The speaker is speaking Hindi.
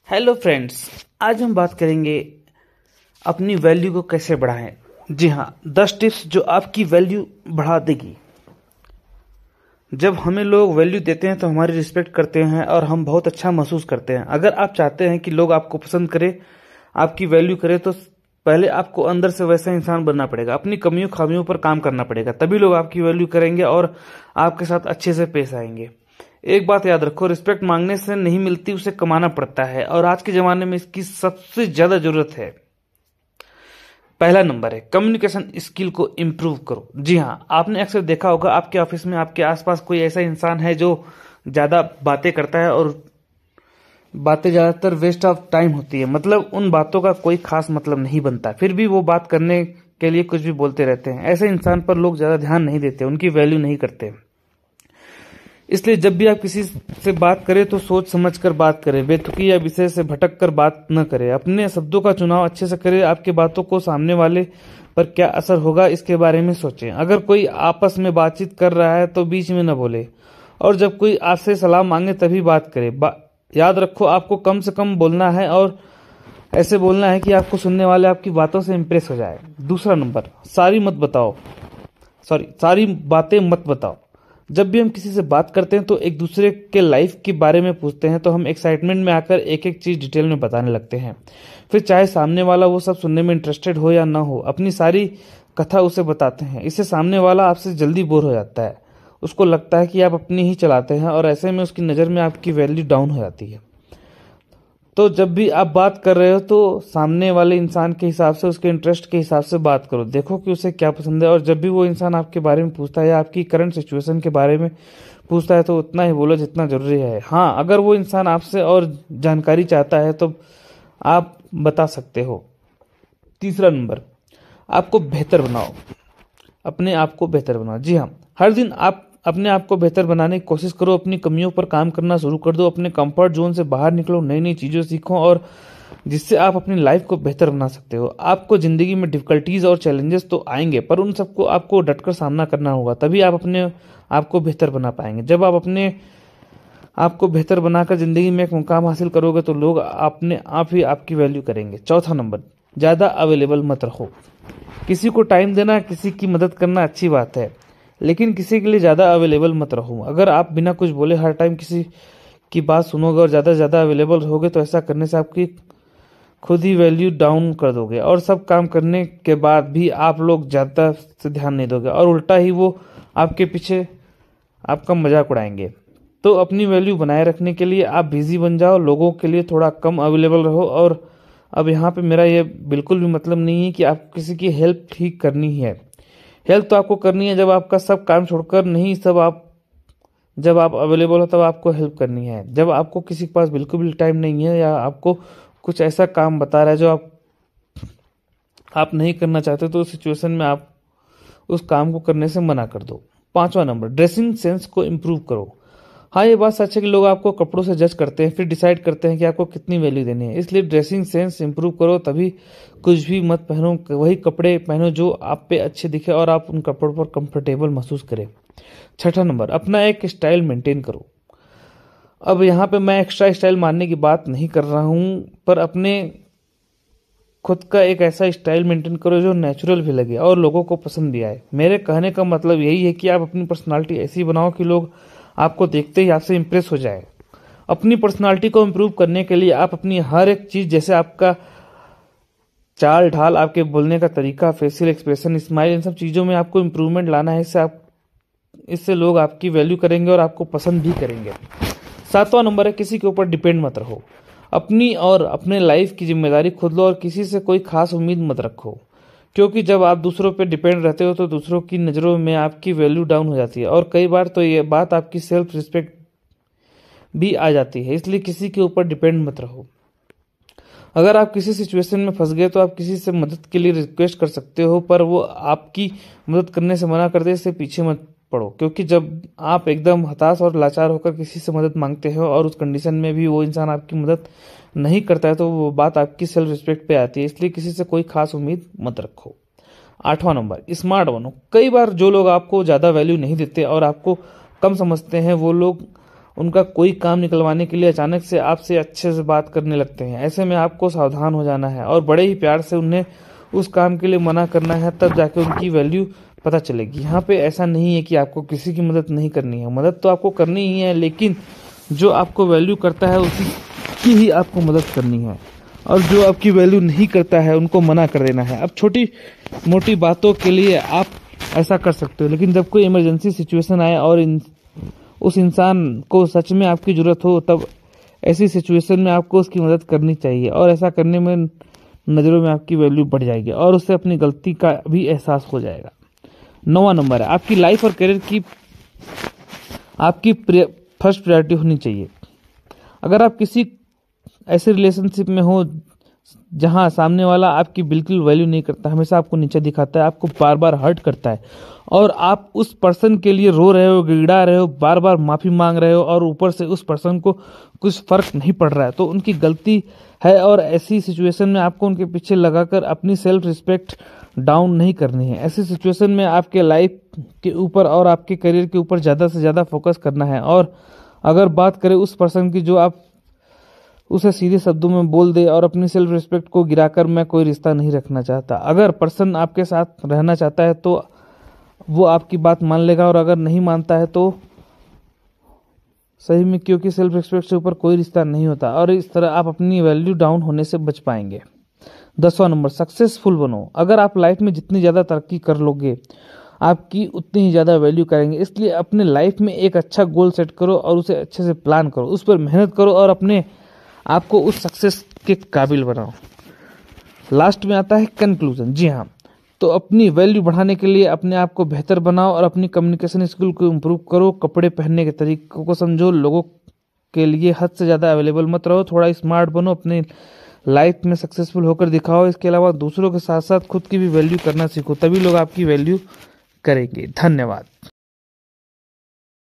हेलो फ्रेंड्स, आज हम बात करेंगे अपनी वैल्यू को कैसे बढ़ाएं। जी हाँ, 10 टिप्स जो आपकी वैल्यू बढ़ा देगी। जब हमें लोग वैल्यू देते हैं तो हमारी रिस्पेक्ट करते हैं और हम बहुत अच्छा महसूस करते हैं। अगर आप चाहते हैं कि लोग आपको पसंद करें, आपकी वैल्यू करें, तो पहले आपको अंदर से वैसा इंसान बनना पड़ेगा। अपनी कमियों खामियों पर काम करना पड़ेगा, तभी लोग आपकी वैल्यू करेंगे और आपके साथ अच्छे से पेश आएंगे। एक बात याद रखो, रिस्पेक्ट मांगने से नहीं मिलती, उसे कमाना पड़ता है और आज के जमाने में इसकी सबसे ज्यादा जरूरत है। पहला नंबर है कम्युनिकेशन स्किल को इम्प्रूव करो। जी हाँ, आपने अक्सर देखा होगा आपके ऑफिस में आपके आसपास कोई ऐसा इंसान है जो ज्यादा बातें करता है और बातें ज्यादातर वेस्ट ऑफ टाइम होती है। मतलब उन बातों का कोई खास मतलब नहीं बनता, फिर भी वो बात करने के लिए कुछ भी बोलते रहते हैं। ऐसे इंसान पर लोग ज्यादा ध्यान नहीं देते, उनकी वैल्यू नहीं करते। इसलिए जब भी आप किसी से बात करें तो सोच समझ कर बात करें, बेतुकी या विषय से भटक कर बात न करें। अपने शब्दों का चुनाव अच्छे से करें। आपकी बातों को सामने वाले पर क्या असर होगा इसके बारे में सोचें। अगर कोई आपस में बातचीत कर रहा है तो बीच में न बोले, और जब कोई आपसे सलाह मांगे तभी बात करें। याद रखो, आपको कम से कम बोलना है और ऐसे बोलना है कि आपको सुनने वाले आपकी बातों से इंप्रेस हो जाए। दूसरा नंबर, सारी बातें मत बताओ। जब भी हम किसी से बात करते हैं तो एक दूसरे के लाइफ के बारे में पूछते हैं तो हम एक्साइटमेंट में आकर एक एक चीज डिटेल में बताने लगते हैं। फिर चाहे सामने वाला वो सब सुनने में इंटरेस्टेड हो या ना हो, अपनी सारी कथा उसे बताते हैं। इससे सामने वाला आपसे जल्दी बोर हो जाता है, उसको लगता है कि आप अपनी ही चलाते हैं और ऐसे में उसकी नज़र में आपकी वैल्यू डाउन हो जाती है। तो जब भी आप बात कर रहे हो तो सामने वाले इंसान के हिसाब से, उसके इंटरेस्ट के हिसाब से बात करो। देखो कि उसे क्या पसंद है, और जब भी वो इंसान आपके बारे में पूछता है या आपकी करंट सिचुएशन के बारे में पूछता है तो उतना ही बोलो जितना जरूरी है। हाँ, अगर वो इंसान आपसे और जानकारी चाहता है तो आप बता सकते हो। तीसरा नंबर, आपको बेहतर बनाओ, अपने आप को बेहतर बनाओ। जी हाँ, हर दिन आप अपने आप को बेहतर बनाने की कोशिश करो। अपनी कमियों पर काम करना शुरू कर दो। अपने कंफर्ट जोन से बाहर निकलो, नई नई चीज़ें सीखो, और जिससे आप अपनी लाइफ को बेहतर बना सकते हो। आपको जिंदगी में डिफिकल्टीज और चैलेंजेस तो आएंगे, पर उन सबको आपको डटकर सामना करना होगा, तभी आप अपने आप को बेहतर बना पाएंगे। जब आप अपने आपको बेहतर बनाकर जिंदगी में एक मुकाम हासिल करोगे तो लोग अपने आप ही आपकी वैल्यू करेंगे। चौथा नंबर, ज़्यादा अवेलेबल मत रहो। किसी को टाइम देना, किसी की मदद करना अच्छी बात है, लेकिन किसी के लिए ज़्यादा अवेलेबल मत रहो। अगर आप बिना कुछ बोले हर टाइम किसी की बात सुनोगे और ज़्यादा से ज़्यादा अवेलेबल रहोगे तो ऐसा करने से आपकी खुद ही वैल्यू डाउन कर दोगे, और सब काम करने के बाद भी आप लोग ज़्यादा से ध्यान नहीं दोगे, और उल्टा ही वो आपके पीछे आपका मजाक उड़ाएंगे। तो अपनी वैल्यू बनाए रखने के लिए आप बिजी बन जाओ, लोगों के लिए थोड़ा कम अवेलेबल रहो। और अब यहाँ पे मेरा ये बिल्कुल भी मतलब नहीं है कि आप किसी की हेल्प ठीक करनी ही है। हेल्प तो आपको करनी है जब आपका सब काम छोड़कर, नहीं जब आप अवेलेबल हो तब आपको हेल्प करनी है। जब आपको किसी के पास बिल्कुल भी टाइम नहीं है या आपको कुछ ऐसा काम बता रहा है जो आप नहीं करना चाहते, तो उस सिचुएशन में आप उस काम को करने से मना कर दो। पांचवा नंबर, ड्रेसिंग सेंस को इम्प्रूव करो। हाँ, ये बात सच है कि लोग आपको कपड़ों से जज करते हैं, फिर डिसाइड करते हैं कि आपको कितनी वैल्यू देनी है। इसलिए ड्रेसिंग सेंस इंप्रूव करो। तभी कुछ भी मत पहनो, वही कपड़े पहनो जो आप पे अच्छे दिखे और आप उन कपड़ों पर कंफर्टेबल महसूस करें। छठा नंबर, अपना एक स्टाइल मेंटेन करो। अब यहाँ पे मैं एक्स्ट्रा स्टाइल मारने की बात नहीं कर रहा हूँ, पर अपने खुद का एक ऐसा स्टाइल मेंटेन करो जो नेचुरल भी लगे और लोगों को पसंद भी आए। मेरे कहने का मतलब यही है कि आप अपनी पर्सनालिटी ऐसी बनाओ कि लोग आपको देखते ही आपसे इंप्रेस हो जाए। अपनी पर्सनालिटी को इम्प्रूव करने के लिए आप अपनी हर एक चीज, जैसे आपका चाल ढाल, आपके बोलने का तरीका, फेशियल एक्सप्रेशन, स्माइल, इन सब चीजों में आपको इम्प्रूवमेंट लाना है। इससे लोग आपकी वैल्यू करेंगे और आपको पसंद भी करेंगे। सातवां नंबर है, किसी के ऊपर डिपेंड मत रहो। अपनी और अपने लाइफ की जिम्मेदारी खुद लो और किसी से कोई खास उम्मीद मत रखो, क्योंकि जब आप दूसरों पे डिपेंड रहते हो तो दूसरों की नज़रों में आपकी वैल्यू डाउन हो जाती है, और कई बार तो ये बात आपकी सेल्फ रिस्पेक्ट भी आ जाती है। इसलिए किसी के ऊपर डिपेंड मत रहो। अगर आप किसी सिचुएशन में फंस गए तो आप किसी से मदद के लिए रिक्वेस्ट कर सकते हो, पर वो आपकी मदद करने से मना कर दे, इससे पीछे मत पड़ो। क्योंकि जब आप एकदम हताश और लाचार होकर किसी से मदद मांगते हो और उस कंडीशन में भी वो इंसान आपकी मदद नहीं करता है तो वो बात आपकी सेल्फ रिस्पेक्ट पे आती है। इसलिए किसी से कोई खास उम्मीद मत रखो। आठवां नंबर, स्मार्ट बनो। कई बार जो लोग आपको ज़्यादा वैल्यू नहीं देते और आपको कम समझते हैं, वो लोग उनका कोई काम निकलवाने के लिए अचानक से आपसे अच्छे से बात करने लगते हैं। ऐसे में आपको सावधान हो जाना है और बड़े ही प्यार से उन्हें उस काम के लिए मना करना है, तब जाके उनकी वैल्यू पता चलेगी। यहाँ पे ऐसा नहीं है कि आपको किसी की मदद नहीं करनी है, मदद तो आपको करनी ही है, लेकिन जो आपको वैल्यू करता है उसी की ही आपको मदद करनी है, और जो आपकी वैल्यू नहीं करता है उनको मना कर देना है। अब छोटी मोटी बातों के लिए आप ऐसा कर सकते हो, लेकिन जब कोई इमरजेंसी सिचुएशन आए और उस इंसान को सच में आपकी जरूरत हो, तब ऐसी सिचुएशन में आपको उसकी मदद करनी चाहिए, और ऐसा करने में नज़रों में आपकी वैल्यू बढ़ जाएगी और उससे अपनी गलती का भी एहसास हो जाएगा। 9वां नंबर है, आपकी लाइफ और करियर की आपकी फर्स्ट प्रायोरिटी होनी चाहिए। अगर आप किसी ऐसे रिलेशनशिप में हो जहां सामने वाला आपकी बिल्कुल वैल्यू नहीं करता, हमेशा आपको नीचे दिखाता है, आपको बार बार हर्ट करता है, और आप उस पर्सन के लिए रो रहे हो, गिड़ा रहे हो, बार बार माफी मांग रहे हो, और ऊपर से उस पर्सन को कुछ फर्क नहीं पड़ रहा है, तो उनकी गलती है। और ऐसी सिचुएशन में आपको उनके पीछे लगाकर अपनी सेल्फ रिस्पेक्ट डाउन नहीं करनी है। ऐसी सिचुएशन में आपके लाइफ के ऊपर और आपके करियर के ऊपर ज़्यादा से ज़्यादा फोकस करना है। और अगर बात करें उस पर्सन की जो आप उसे सीधे शब्दों में बोल दे और अपनी सेल्फ रिस्पेक्ट को गिराकर मैं कोई रिश्ता नहीं रखना चाहता। अगर पर्सन आपके साथ रहना चाहता है तो वो आपकी बात मान लेगा, और अगर नहीं मानता है तो सही में, क्योंकि सेल्फ रिस्पेक्ट से ऊपर कोई रिश्ता नहीं होता, और इस तरह आप अपनी वैल्यू डाउन होने से बच पाएंगे। 10वां नंबर, सक्सेसफुल बनो। अगर आप लाइफ में जितनी ज़्यादा तरक्की कर लोगे, आपकी उतनी ही ज़्यादा वैल्यू करेंगे। इसलिए अपने लाइफ में एक अच्छा गोल सेट करो और उसे अच्छे से प्लान करो, उस पर मेहनत करो और अपने आपको उस सक्सेस के काबिल बनाओ। लास्ट में आता है कंक्लूजन। जी हाँ, तो अपनी वैल्यू बढ़ाने के लिए अपने आप को बेहतर बनाओ और अपनी कम्युनिकेशन स्किल को इम्प्रूव करो, कपड़े पहनने के तरीकों को समझो, लोगों के लिए हद से ज़्यादा अवेलेबल मत रहो, थोड़ा स्मार्ट बनो, अपने लाइफ में सक्सेसफुल होकर दिखाओ। इसके अलावा दूसरों के साथ साथ खुद की भी वैल्यू करना सीखो, तभी लोग आपकी वैल्यू करेंगे। धन्यवाद।